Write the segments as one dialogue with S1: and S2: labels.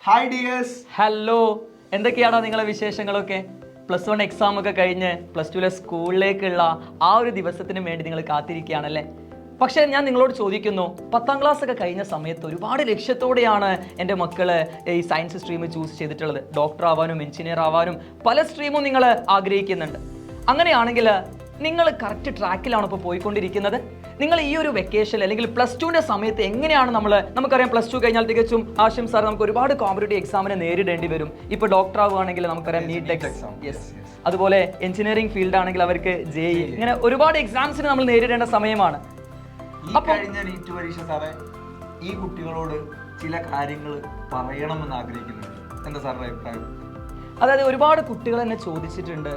S1: Hi dears.
S2: Hello, എന്തൊക്കെയാണോ നിങ്ങളെ വിശേഷങ്ങളൊക്കെ? +1 എക്സാം ഒക്കെ കഴിഞ്ഞ് +2 സ്കൂളിലേക്കുള്ള ആ ഒരു ദിവസത്തിന് വേണ്ടി നിങ്ങൾ കാത്തിരിക്കുകയാണല്ലേ? പക്ഷേ ഞാൻ നിങ്ങളോട് ചോദിക്കുന്നു, 10ാം ക്ലാസ് ഒക്കെ കഴിഞ്ഞ സമയത്ത് ഒരുപാട് ലക്ഷ്യത്തോടെയാണ് എൻ്റെ മക്കൾ ഈ സയൻസ് സ്ട്രീം ചൂസ് ചെയ്തിട്ടുള്ളത്. ഡോക്ടർ ആവാനും എഞ്ചിനീയർ ആവാനും പല സ്ട്രീമും നിങ്ങൾ ആഗ്രഹിക്കുന്നുണ്ട്. അങ്ങനെയാണെങ്കിൽ നിങ്ങൾ കറക്റ്റ് ട്രാക്കിലാണ് ഇപ്പോൾ പോയിക്കൊണ്ടിരിക്കുന്നത്? നിങ്ങൾ ഈ ഒരു വെക്കേഷൻ അല്ലെങ്കിൽ +2ൻ്റെ സമയത്ത് എങ്ങനെയാണ് നമുക്കറിയാം, +2 കഴിഞ്ഞാൽ തികച്ചും ആശം സാർ നമുക്ക് ഒരുപാട് കോമ്പറ്റേറ്റീവ് എക്സാമിനെ നേരിടേണ്ടി വരും. ഇപ്പോൾ ഡോക്ടർ ആവുകയാണെങ്കിൽ നമുക്കറിയാം നീറ്റ് എക്സാം, അതുപോലെ എഞ്ചിനീയറിംഗ് ഫീൽഡ് ആണെങ്കിൽ അവർക്ക് JEE, ഇങ്ങനെ ഒരുപാട് എക്സാംസിന് നമ്മൾ നേരിടേണ്ട സമയമാണ്.
S1: ഈ കഴിഞ്ഞ നീറ്റ് പരീക്ഷ സാറേ, ഈ കുട്ടികളോട് ചില കാര്യങ്ങൾ പറയണമെന്ന് ആഗ്രഹിക്കുന്നുണ്ട്. എന്താ സാറിന്റെ അഭിപ്രായം?
S2: അതായത് ഒരുപാട് കുട്ടികൾ എന്നെ ചോദിച്ചിട്ടുണ്ട്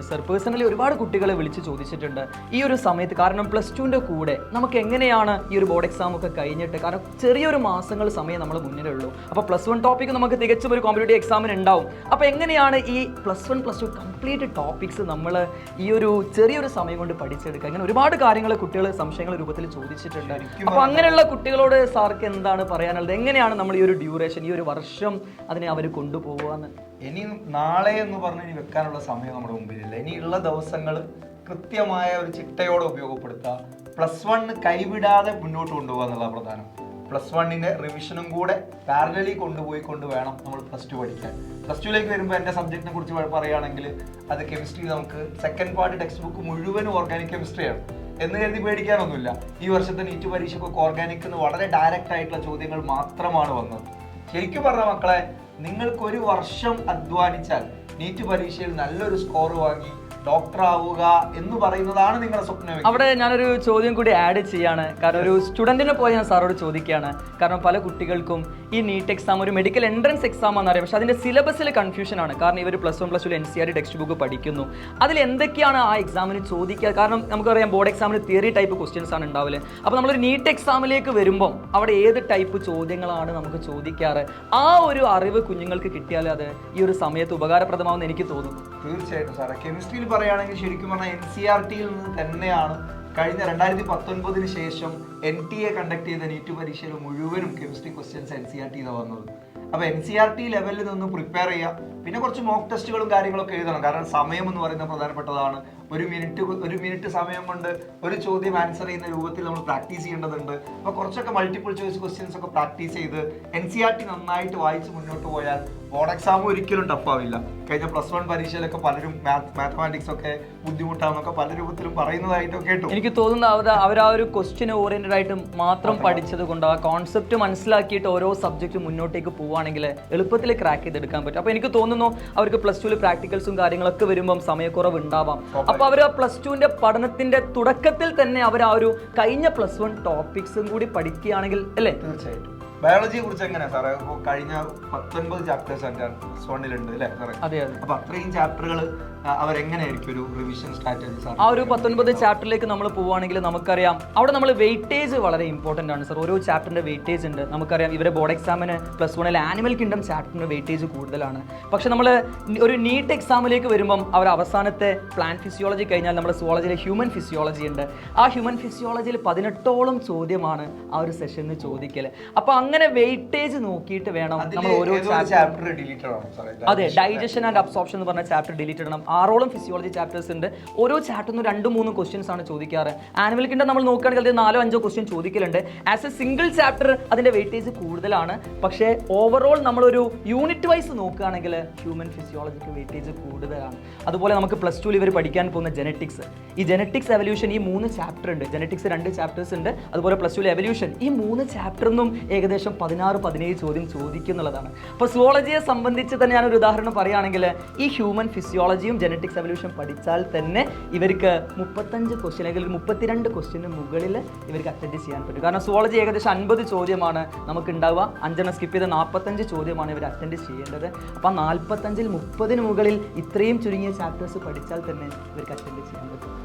S2: സർ, പേഴ്സണലി ഒരുപാട് കുട്ടികളെ വിളിച്ച് ചോദിച്ചിട്ടുണ്ട് ഈ ഒരു സമയത്ത്. കാരണം +2ൻ്റെ കൂടെ നമുക്ക് എങ്ങനെയാണ് ഈ ഒരു ബോർഡ് എക്സാം ഒക്കെ കഴിഞ്ഞിട്ട്, കാരണം ചെറിയൊരു മാസങ്ങൾ സമയം നമ്മൾ മുന്നിലുള്ളൂ. അപ്പോൾ +1 ടോപ്പിക് നമുക്ക് തികച്ചും ഒരു കോമ്പറ്റേറ്റീവ് എക്സാമിന് ഉണ്ടാവും. അപ്പോൾ എങ്ങനെയാണ് ഈ +1 +2 കംപ്ലീറ്റ് ടോപ്പിക്സ് നമ്മൾ ഈ ഒരു ചെറിയൊരു സമയം കൊണ്ട് പഠിച്ചെടുക്കുക? അങ്ങനെ ഒരുപാട് കാര്യങ്ങൾ കുട്ടികൾ സംശയങ്ങൾ രൂപത്തിൽ ചോദിച്ചിട്ടുണ്ട്. അപ്പോൾ അങ്ങനെയുള്ള കുട്ടികളോട് സാർക്ക് എന്താണ് പറയാനുള്ളത്? എങ്ങനെയാണ് നമ്മൾ ഈ ഒരു ഡ്യൂറേഷൻ, ഈ ഒരു വർഷം അതിനെ അവർ കൊണ്ടുപോകുകയെന്ന്?
S1: ഇനി നാളെ എന്ന് പറഞ്ഞ് ഇനി വെക്കാനുള്ള സമയം നമ്മുടെ മുമ്പിലില്ല. ഇനിയുള്ള ദിവസങ്ങൾ കൃത്യമായ ഒരു ചിട്ടയോടെ ഉപയോഗപ്പെടുത്തുക. +1 കൈവിടാതെ മുന്നോട്ട് കൊണ്ടുപോകുക എന്നുള്ള പ്രധാനം. +1ന്റെ റിവിഷനും കൂടെ പാരലലി കൊണ്ട് വേണം നമ്മൾ +2 പഠിക്കാൻ. +2ലേക്ക് വരുമ്പോൾ എൻ്റെ സബ്ജക്റ്റിനെ കുറിച്ച് പറയുകയാണെങ്കിൽ അത് കെമിസ്ട്രി. നമുക്ക് സെക്കൻഡ് പാർട്ട് ടെക്സ്റ്റ് ബുക്ക് മുഴുവനും ഓർഗാനിക് കെമിസ്ട്രിയാണ് എന്ന് കരുതി പേടിക്കാനൊന്നുമില്ല. ഈ വർഷത്തെ നീറ്റ് പരീക്ഷയ്ക്കൊക്കെ ഓർഗാനിക് എന്ന് വളരെ ഡയറക്റ്റ് ആയിട്ടുള്ള ചോദ്യങ്ങൾ മാത്രമാണ് വന്നത്. ശരിക്കും പറഞ്ഞ മക്കളെ, നിങ്ങൾക്കൊരു വർഷം അധ്വാനിച്ചാൽ നീറ്റ് പരീക്ഷയിൽ നല്ലൊരു സ്കോർ വാങ്ങി ഡോക്ടർ ആവുക എന്ന് പറയുന്നതാണ് നിങ്ങളുടെ സ്വപ്നം.
S2: അവിടെ ഞാനൊരു ചോദ്യം കൂടി ആഡ് ചെയ്യാണ്. കാരണം ഒരു സ്റ്റുഡൻറ്റിനെ പോലെ ഞാൻ സാറോട് ചോദിക്കുകയാണ്. കാരണം പല കുട്ടികൾക്കും ഈ നീറ്റ് എക്സാം ഒരു മെഡിക്കൽ എൻട്രൻസ് എക്സാം ആണെന്നറിയാം, പക്ഷേ അതിൻ്റെ സിലബസിൽ കൺഫ്യൂഷനാണ്. കാരണം ഇവർ +1 +2 NCERT ടെക്സ്റ്റ് ബുക്ക് പഠിക്കുന്നു. അതിൽ എന്തൊക്കെയാണ് ആ എക്സാമിന് ചോദിക്കുക? കാരണം നമുക്കറിയാം ബോർഡ് എക്സാമിന് തിയറി ടൈപ്പ് ക്വസ്റ്റ്യൻസ് ആണ് ഉണ്ടാവില്ല. അപ്പോൾ നമ്മളൊരു നീറ്റ് എക്സാമിലേക്ക് വരുമ്പം അവിടെ ഏത് ടൈപ്പ് ചോദ്യങ്ങളാണ് നമുക്ക് ചോദിക്കാറ്? ആ ഒരു അറിവ് കുഞ്ഞുങ്ങൾക്ക് കിട്ടിയാൽ അത് ഈ ഒരു സമയത്ത് ഉപകാരപ്രദമാവുമെന്ന് എനിക്ക് തോന്നുന്നു.
S1: തീർച്ചയായിട്ടും സാറേ, കെമിസ്ട്രിയിൽ പറയുകയാണെങ്കിൽ ശരിക്കും പറഞ്ഞാൽ NCERTയിൽ നിന്ന് തന്നെയാണ് കഴിഞ്ഞ 2019 ശേഷം NTA കണ്ടക്ട് ചെയ്ത നീറ്റ് പരീക്ഷയിൽ മുഴുവനും കെമിസ്ട്രി ക്വസ്റ്റ്യൻസ് NCERT വന്നത്. അപ്പോൾ NCERT ലെവലിൽ നിന്ന് പ്രിപ്പയർ ചെയ്യുക. പിന്നെ കുറച്ച് മോക്ക് ടെസ്റ്റുകളും കാര്യങ്ങളൊക്കെ എഴുതണം. കാരണം സമയം എന്ന് പറയുന്നത് പ്രധാനപ്പെട്ടതാണ്. ഒരു മിനിറ്റ് സമയം കൊണ്ട് ഒരു ചോദ്യം ആൻസർ ചെയ്യുന്ന രൂപത്തിൽ നമ്മൾ പ്രാക്ടീസ് ചെയ്യേണ്ടതുണ്ട്. അപ്പോൾ കുറച്ചൊക്കെ മൾട്ടിപ്പിൾ ചോയ്സ് ക്വസ്റ്റ്യൻസ് ഒക്കെ പ്രാക്ടീസ് ചെയ്ത് NCERT നന്നായിട്ട് വായിച്ച് മുന്നോട്ട് പോയാൽ ബോർഡ് എക്സാം ഒരിക്കലും ടഫാവില്ല. കഴിഞ്ഞ +1 പരീക്ഷയിലൊക്കെ പലരും മാത്തമാറ്റിക്സ് ഒക്കെ ബുദ്ധിമുട്ടാണെന്നൊക്കെ പല രൂപത്തിലും പറയുന്നതായിട്ടൊക്കെ കേട്ടു.
S2: എനിക്ക് തോന്നുന്നു അവർ ആ ഒരു ക്വസ്റ്റ്യൻ ഓറിയന്റഡ് ആയിട്ട് മാത്രം പഠിച്ചത് കൊണ്ട്, ആ കോൺസെപ്റ്റ് മനസ്സിലാക്കിയിട്ട് ഓരോ സബ്ജക്റ്റ് മുന്നോട്ടേക്ക് പോവുകയാണെങ്കിൽ എളുപ്പത്തിൽ ക്രാക്ക് ചെയ്തെടുക്കാൻ പറ്റും. അപ്പോൾ എനിക്ക് തോന്നുന്നു അവർക്ക് +2 പ്രാക്ടിക്കൽസും കാര്യങ്ങളൊക്കെ വരുമ്പം സമയക്കുറവ് ഉണ്ടാവാം. അപ്പോൾ അവർ ആ +2ൻ്റെ പഠനത്തിന്റെ തുടക്കത്തിൽ തന്നെ അവർ ആ ഒരു കഴിഞ്ഞ +1 ടോപ്പിക്സും കൂടി പഠിക്കുകയാണെങ്കിൽ അല്ലേ?
S1: തീർച്ചയായിട്ടും. ബയോളജിയെ കുറിച്ച് എങ്ങനെയാണ് സാറേ? കഴിഞ്ഞ 19 ചാപ്റ്റേഴ്സ് +1ലുണ്ട് അല്ലേ സാറേ?
S2: അതെ അതെ.
S1: അപ്പൊ അത്രയും ചാപ്റ്ററുകൾ അവരെങ്ങനെയായിരിക്കും ഒരു റിവിഷൻ സ്ട്രാറ്റജി സാർ?
S2: ആ ഒരു 19 ചാപ്റ്ററിലേക്ക് നമ്മൾ പോവുകയാണെങ്കിൽ നമുക്കറിയാം അവിടെ നമ്മൾ വെയിറ്റേജ് വളരെ ഇമ്പോർട്ടൻ്റ് ആണ് സാർ. ഓരോ ചാപ്റ്ററിൻ്റെ വെയിറ്റേജ് ഉണ്ട്. നമുക്കറിയാം ഇവരെ ബോർഡ് എക്സാമിന് +1 ആനിമൽ കിങ്ഡം ചാപ്റ്ററിന് വെയിറ്റേജ് കൂടുതലാണ്. പക്ഷെ നമ്മൾ ഒരു നീറ്റ് എക്സാമിലേക്ക് വരുമ്പം അവർ അവസാനത്തെ പ്ലാന്റ് ഫിസിയോളജി കഴിഞ്ഞാൽ നമ്മുടെ സുവോളജിയിലെ ഹ്യൂമൻ ഫിസിയോളജി ഉണ്ട്. ആ ഹ്യൂമൻ ഫിസിയോളജിയിൽ 18ഓളം ചോദ്യമാണ് ആ ഒരു സെഷനിൽ ചോദിക്കൽ. അപ്പോൾ അങ്ങനെ വെയിറ്റേജ് നോക്കിയിട്ട് വേണം നമ്മൾ ഓരോ
S1: ചാപ്റ്റർ ഡിലീറ്റ് ചെയ്യണം സാറേ.
S2: അതെ, ഡൈജഷൻ ആൻഡ് അബ്സോർപ്ഷൻ എന്ന് പറഞ്ഞ ചാപ്റ്റർ ഡിലീറ്റ് ചെയ്യണം. 6ഓളം ഫിസിയോളജി ചാപ്റ്റേഴ്സ് ഉണ്ട്. ഓരോ ചാപ്റ്ററിനും 2-3 ക്വസ്റ്റ്യൻസ് ആണ് ചോദിക്കാറ്. ആനിമൽ കിങ്ഡം നമ്മൾ നോക്കുകയാണെങ്കിൽ അത് 4-5 ക്വസ്റ്റ്യൻ ചോദിക്കലുണ്ട്. ആസ് എ സിംഗിൾ ചാപ്റ്റർ അതിന്റെ വെയിറ്റേജ് കൂടുതലാണ്. പക്ഷേ ഓവറോൾ നമ്മളൊരു യൂണിറ്റ് വൈസ് നോക്കുകയാണെങ്കിൽ ഹ്യൂമൻ ഫിസിയോളജിക്ക് വെയിറ്റേജ് കൂടുതലാണ്. അതുപോലെ നമുക്ക് +2 ഇവർ പഠിക്കാൻ പോകുന്ന ജെനറ്റിക്സ്, ഈ ജെനറ്റിക്സ് എവല്യൂഷൻ, ഈ 3 ചാപ്റ്റർ ഉണ്ട്. ജെനറ്റിക്സ് 2 ചാപ്റ്റേഴ്സ് ഉണ്ട്. അതുപോലെ +2 എവല്യൂഷൻ, ഈ 3 ചാപ്റ്ററിനും ഏകദേശം 16-17 ചോദ്യം ചോദിക്കുന്നുള്ളതാണ്. അപ്പോൾ സുവോളജിയെ സംബന്ധിച്ച് തന്നെ ഞാനൊരു ഉദാഹരണം പറയുകയാണെങ്കിൽ ഈ ഹ്യൂമൻ ഫിസിയോളജിയും ജെനറ്റിക്സ് എവല്യൂഷൻ പഠിച്ചാൽ തന്നെ ഇവർക്ക് 35 ക്വസ്റ്റ്യൻ അല്ലെങ്കിൽ 32 ക്വസ്റ്റ്യന് മുകളിൽ ഇവർക്ക് അറ്റൻഡ് ചെയ്യാൻ പറ്റും. കാരണം സുവോളജി ഏകദേശം 50 ചോദ്യമാണ് നമുക്ക് ഉണ്ടാവുക. 5 സ്കിപ്പ് ചെയ്ത് 45 ചോദ്യമാണ് ഇവർ അറ്റൻഡ് ചെയ്യേണ്ടത്. അപ്പോൾ 45-ൽ 30 മുകളിൽ ഇത്രയും ചുരുങ്ങിയ ചാപ്റ്റേഴ്സ് പഠിച്ചാൽ തന്നെ ഇവർക്ക് അറ്റൻഡ് ചെയ്യാൻ പറ്റും.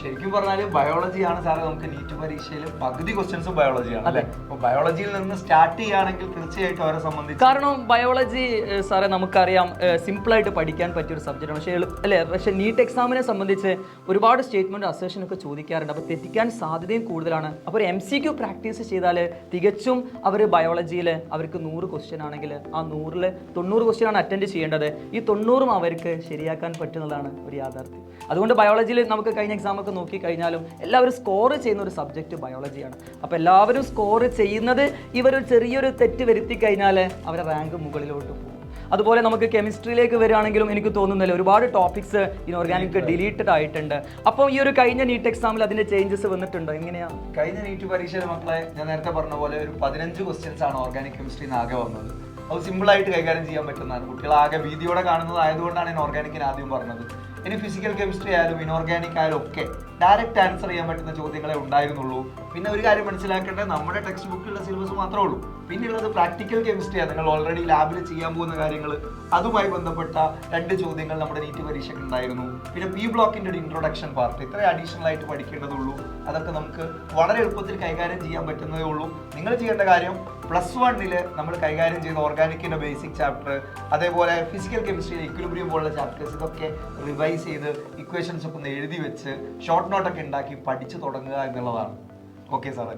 S1: ശരിക്കും പറഞ്ഞാല് ബയോളജിയാണ് സാറേ നമുക്ക് നീറ്റ് പരീക്ഷയിൽ പകുതി ക്വസ്റ്റ്യൻസും ബയോളജിയാണ് അല്ലെ. അപ്പൊ ബയോളജിയിൽ നിന്ന് സ്റ്റാർട്ട് ചെയ്യുകയാണെങ്കിൽ തീർച്ചയായിട്ടും അവരെ സംബന്ധിച്ച്,
S2: കാരണം ബയോളജി സാറേ നമുക്കറിയാം സിമ്പിൾ ആയിട്ട് പഠിക്കാൻ പറ്റിയ ഒരു സബ്ജക്റ്റാണ്. പക്ഷേ അല്ലേ, പക്ഷേ നീറ്റ് എക്സാമിനെ സംബന്ധിച്ച് ഒരുപാട് സ്റ്റേറ്റ്മെന്റ് അസേഷൻ ഒക്കെ ചോദിക്കാറുണ്ട്. അപ്പോൾ തെറ്റിക്കാൻ സാധ്യതയും കൂടുതലാണ്. അപ്പോൾ ഒരു MCQ പ്രാക്ടീസ് ചെയ്താൽ തികച്ചും അവർ ബയോളജിയിൽ അവർക്ക് 100 ക്വസ്റ്റ്യൻ ആണെങ്കിൽ ആ 100ൽ 90 ക്വസ്റ്റ്യൻ ആണ് അറ്റൻഡ് ചെയ്യേണ്ടത്. ഈ 90ഉം അവർക്ക് ശരിയാക്കാൻ പറ്റുന്നതാണ് ഒരു യാഥാർത്ഥ്യം. അതുകൊണ്ട് ബയോളജിയിൽ നമുക്ക് കഴിഞ്ഞ എക്സാം ഒക്കെ നോക്കിക്കഴിഞ്ഞാലും എല്ലാവരും സ്കോർ ചെയ്യുന്ന ഒരു സബ്ജക്റ്റ് ബയോളജിയാണ്. അപ്പോൾ എല്ലാവരും സ്കോർ ചെയ്യുന്നത് ഇവരൊരു ചെറിയൊരു തെറ്റ് വരുത്തി കഴിഞ്ഞാൽ അവരുടെ റാങ്ക് മുകളിലോട്ട് പോകും. അതുപോലെ നമുക്ക് കെമിസ്ട്രിയിലേക്ക് വരികയാണെങ്കിലും എനിക്ക് തോന്നുന്നില്ല ഒരുപാട് ടോപ്പിക്സ് ഇനോർഗാനിക് ഡിലീറ്റഡ് ആയിട്ടുണ്ട്. അപ്പോൾ ഈ ഒരു കഴിഞ്ഞ നീറ്റ് എക്സാമിൽ അതിന്റെ ചേഞ്ചസ് വന്നിട്ടുണ്ടോ? എങ്ങനെയാണ്
S1: കഴിഞ്ഞ നീറ്റ് പരീക്ഷയിൽ മക്കളെ ഞാൻ നേരത്തെ പറഞ്ഞ പോലെ ഒരു 15 ക്വസ്റ്റ്യൻസ് ആണ് ഓർഗാനിക് കെമിസ്ട്രിന്ന് ആകെ വന്നത്. അത് സിമ്പിളായിട്ട് കൈകാര്യം ചെയ്യാൻ പറ്റുന്നതാണ്. കുട്ടികൾ ആകെ ഭീതിയോടെ കാണുന്നത് ആയതുകൊണ്ടാണ് ഇനോർഗാനിക്കിന് ആദ്യം പറഞ്ഞത്. ഇനി ഫിസിക്കൽ കെമിസ്ട്രി ആയാലും ഇനോർഗാനിക് ആയാലും ഒക്കെ ഡയറക്റ്റ് ആൻസർ ചെയ്യാൻ പറ്റുന്ന ചോദ്യങ്ങളെ ഉണ്ടായിരുന്നുള്ളൂ. പിന്നെ ഒരു കാര്യം മനസ്സിലാക്കേണ്ടത് നമ്മുടെ ടെക്സ്റ്റ് ബുക്കിലുള്ള സിലബസ് മാത്രമേ ഉള്ളൂ. പിന്നെയുള്ളത് പ്രാക്ടിക്കൽ കെമിസ്ട്രിയാണ്. നിങ്ങൾ ഓൾറെഡി ലാബിൽ ചെയ്യാൻ പോകുന്ന കാര്യങ്ങൾ, അതുമായി ബന്ധപ്പെട്ട 2 ചോദ്യങ്ങൾ നമ്മുടെ നീറ്റ് പരീക്ഷയ്ക്ക് ഉണ്ടായിരുന്നു. പിന്നെ പി ബ്ലോക്കിന്റെ ഒരു ഇൻട്രൊഡക്ഷൻ പാർട്ട്, ഇത്ര അഡീഷണൽ ആയിട്ട് പഠിക്കേണ്ടതുള്ളൂ. അതൊക്കെ നമുക്ക് വളരെ എളുപ്പത്തിൽ കൈകാര്യം ചെയ്യാൻ പറ്റുന്നതേ ഉള്ളൂ. നിങ്ങൾ ചെയ്യേണ്ട കാര്യം +1 നമ്മൾ കൈകാര്യം ചെയ്ത ഓർഗാനിക്കിന്റെ ബേസിക് ചാപ്റ്റർ, അതേപോലെ ഫിസിക്കൽ കെമിസ്ട്രിയിലെ ഇക്വിലിബ്രിയം പോലുള്ള ചാപ്റ്റേഴ്സ്, ഇതൊക്കെ റിവൈസ് ചെയ്ത് ഇക്വേഷൻസ് ഒക്കെ ഒന്ന് എഴുതി വെച്ച് ഷോർട്ട് നോട്ടൊക്കെ ഉണ്ടാക്കി പഠിച്ചു തുടങ്ങുക എന്നുള്ളതാണ്. ഓക്കെ സാറേ,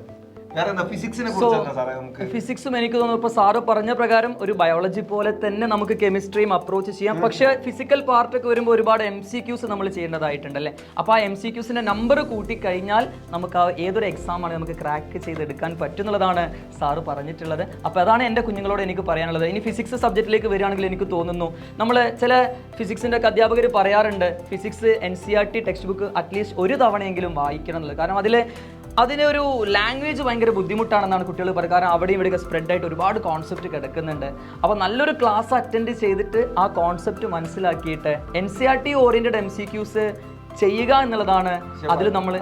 S1: വേറെ എന്താ ഫിസിക്സിനെ കുറിച്ച് സാറേ? നമുക്ക്
S2: ഫിസിക്സും എനിക്ക് തോന്നുന്നു ഇപ്പോൾ സാറ് പറഞ്ഞ പ്രകാരം ഒരു ബയോളജി പോലെ തന്നെ നമുക്ക് കെമിസ്ട്രിയും അപ്രോച്ച് ചെയ്യാം. പക്ഷേ ഫിസിക്കൽ പാർട്ടൊക്കെ വരുമ്പോൾ ഒരുപാട് MCQs നമ്മൾ ചെയ്യേണ്ടതായിട്ടുണ്ട് അല്ലേ. അപ്പോൾ ആ MCQസിന്റെ നമ്പർ കൂട്ടിക്കഴിഞ്ഞാൽ നമുക്ക് ആ ഏതൊരു എക്സാമാണ് നമുക്ക് ക്രാക്ക് ചെയ്തെടുക്കാൻ പറ്റുന്നതാണ് സാറ് പറഞ്ഞിട്ടുള്ളത്. അപ്പോൾ അതാണ് എൻ്റെ കുഞ്ഞുങ്ങളോട് എനിക്ക് പറയാനുള്ളത്. ഇനി ഫിസിക്സ് സബ്ജക്റ്റിലേക്ക് വരികയാണെങ്കിൽ എനിക്ക് തോന്നുന്നു നമ്മൾ ചില ഫിസിക്സിൻ്റെ ഒക്കെ അധ്യാപകർ പറയാറുണ്ട് physics NCERT text book at least ഒരു തവണയെങ്കിലും വായിക്കണം എന്നുള്ളത്. കാരണം അതിനൊരു ലാംഗ്വേജ് ഭയങ്കര ബുദ്ധിമുട്ടാണെന്നാണ് കുട്ടികൾ പറയുക. കാരണം അവിടെയും ഇവിടെയൊക്കെ സ്പ്രെഡ് ആയിട്ട് ഒരുപാട് കോൺസെപ്റ്റ് കിടക്കുന്നുണ്ട്. അപ്പോൾ നല്ലൊരു ക്ലാസ് അറ്റൻഡ് ചെയ്തിട്ട് ആ കോൺസെപ്റ്റ് മനസ്സിലാക്കിയിട്ട് NCERT ഓറിയന്റഡ് MCQs ചെയ്യുക എന്നുള്ളതാണ്. അതിൽ നമ്മൾ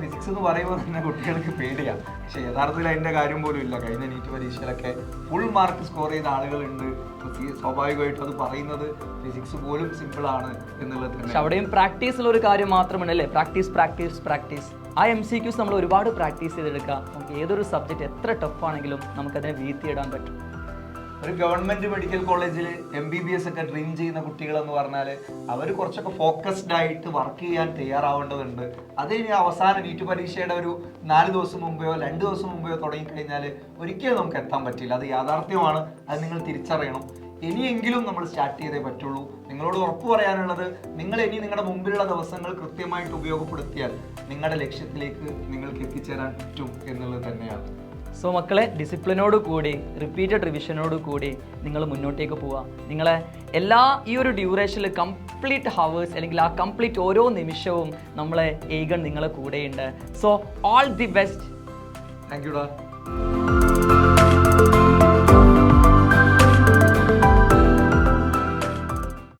S1: ഫിസിക്സ് എന്ന് പറയുമ്പോൾ തന്നെ കുട്ടികൾക്ക് പേടിയാണ്. പക്ഷെ യഥാർത്ഥത്തിൽ അതിന്റെ കാര്യം പോലും ഇല്ല. കഴിഞ്ഞ നീറ്റ് പരീക്ഷയിലൊക്കെ ഫുൾ മാർക്ക് സ്കോർ ചെയ്ത ആളുകളുണ്ട്. സ്വാഭാവികമായിട്ടും അത് പറയുന്നത് ഫിസിക്സ് പോലും സിമ്പിൾ ആണ് എന്നുള്ളത് തന്നെ.
S2: പക്ഷെ അവിടെയും പ്രാക്ടീസിലുള്ള ഒരു കാര്യം മാത്രമാണ് അല്ലേ. പ്രാക്ടീസ് ആ MCQs നമ്മൾ ഒരുപാട് പ്രാക്ടീസ് ചെയ്തെടുക്കുക. നമുക്ക് ഏതൊരു സബ്ജക്റ്റ് എത്ര ടഫ് ആണെങ്കിലും നമുക്കതിനെ വീഴ്ത്തിയിടാൻ പറ്റും.
S1: ഒരു ഗവൺമെന്റ് മെഡിക്കൽ കോളേജിൽ MBBS ഒക്കെ ഡ്രീം ചെയ്യുന്ന കുട്ടികൾ എന്ന് പറഞ്ഞാൽ അവർ കുറച്ചൊക്കെ ഫോക്കസ്ഡ് ആയിട്ട് വർക്ക് ചെയ്യാൻ തയ്യാറാവേണ്ടതുണ്ട്. അത് ഇനി അവസാന നീറ്റ് പരീക്ഷയുടെ ഒരു 4 ദിവസം മുമ്പെയോ 2 ദിവസം മുമ്പെയോ തുടങ്ങിക്കഴിഞ്ഞാൽ ഒരിക്കലും നമുക്ക് എത്താൻ പറ്റില്ല. അത് യാഥാർത്ഥ്യമാണ്. അത് നിങ്ങൾ തിരിച്ചറിയണം. ഇനിയെങ്കിലും നമ്മൾ സ്റ്റാർട്ട് ചെയ്തേ പറ്റുള്ളൂ. നിങ്ങളോട് ഉറപ്പ് പറയാനുള്ളത്, നിങ്ങൾ ഇനി നിങ്ങളുടെ മുമ്പിലുള്ള ദിവസങ്ങൾ കൃത്യമായിട്ട് ഉപയോഗപ്പെടുത്തിയാൽ നിങ്ങളുടെ ലക്ഷ്യത്തിലേക്ക് നിങ്ങൾക്ക് എത്തിച്ചേരാൻ പറ്റും എന്നുള്ളത് തന്നെയാണ്.
S2: സോ മക്കളെ, ഡിസിപ്ലിനോട് കൂടി റിപ്പീറ്റഡ് റിവിഷനോട് കൂടി നിങ്ങൾ മുന്നോട്ടേക്ക് പോവുക. നിങ്ങളെ ഈ ഒരു ഡ്യൂറേഷനിൽ കംപ്ലീറ്റ് ഹവേഴ്സ് അല്ലെങ്കിൽ ആ കംപ്ലീറ്റ് ഓരോ നിമിഷവും നമ്മളെ ഏകൺ നിങ്ങളെ കൂടെയുണ്ട്. So all the best.
S1: Thank you ഡാ.